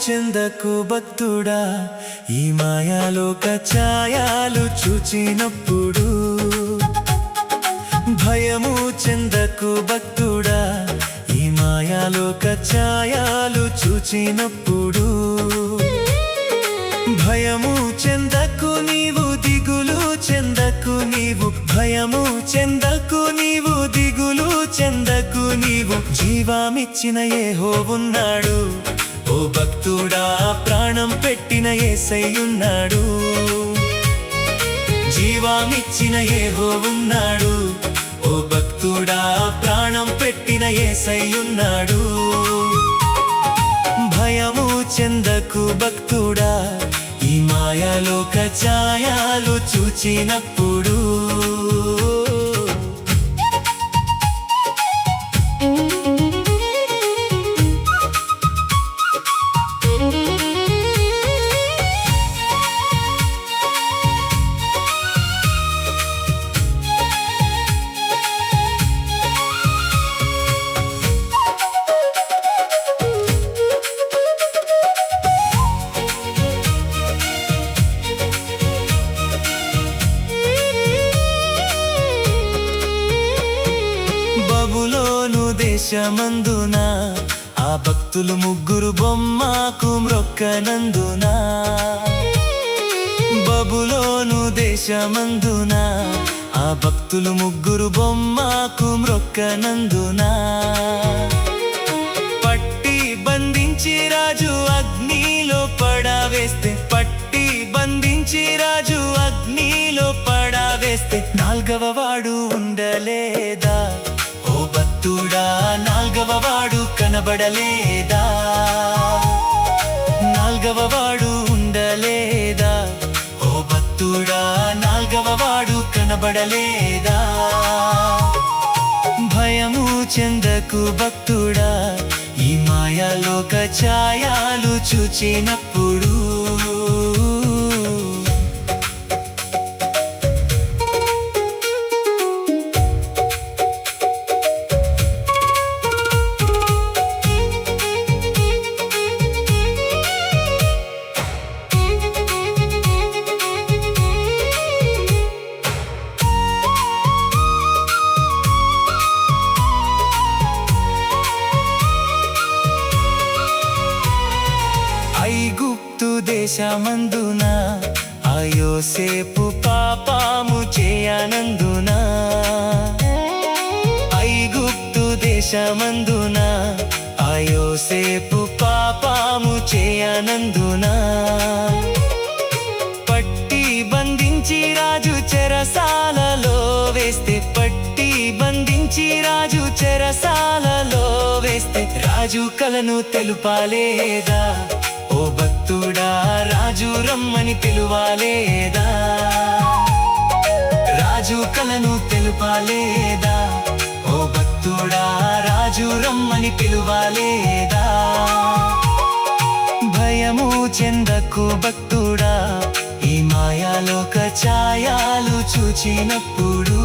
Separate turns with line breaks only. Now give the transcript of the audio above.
చెందకు భక్తుడా, ఈ మాయాలోక ఛాయాలు చూచినప్పుడు. భయము చెందకు భక్తుడా, ఈ మాయాలోక ఛాయాలు చూచినప్పుడు. భయము చెందకు నీవు, దిగులు చెందకు నీవు. భయము చెందకు నీవు, దిగులు చెందకు నీవు. జీవమిచ్చిన యెహోవున్నాడు, ఓ భక్తుడా, ప్రాణం పెట్టిన యేసయ్యున్నాడు. జీవమిచ్చిన యెహోవున్నాడు, ఓ భక్తుడా, ప్రాణం పెట్టిన యేసయ్యున్నాడు. భయము చెందకు భక్తుడా, ఈ మాయాలోక ఛాయాలు చూచినప్పుడు. బబులోను దేశమందున ఆ భక్తులు ముగ్గురు బొమ్మకు మ్రొక్కనందున. బబులోను దేశమందున ఆ భక్తులు ముగ్గురు బొమ్మకు మ్రొక్కనందున. పట్టి బంధించి రాజు అగ్నిలో పడవేస్తే, పట్టి బంధించి రాజు అగ్నిలో పడవేస్తే, నాల్గవ వాడు ఉండలేదా? ఓ భక్తుడా, నాల్గవ వాడు కనబడలేదా? నాల్గవ వాడు ఉండలేదా? ఓ భక్తుడా, నాల్గవ వాడు కనబడలేదా? భయము చెందకు భక్తుడా, ఈ మాయాలోక ఛాయాలు చూచినప్పుడు. ఐగుప్తు దేశమందున ఆ యోసేపు పాపము చేయనందున. ఐగుప్తు దేశమందున ఆ యోసేపు పాపము చేయనందున. పట్టి బంధించి రాజు చెరసాలలో వేస్తే, పట్టి బంధించి రాజు చెరసాలలో వేస్తే, రాజు కలను తెలుపాలేదా? ఓ భక్తుడా, రాజు రమ్మని పిలువాలేదా? రాజు కలను తెలుపాలేదా? ఓ భక్తుడా, రాజు రమ్మని పిలువాలేదా? భయము చెందకు భక్తుడా, ఈ మాయాలోక ఛాయాలు చూచినప్పుడు.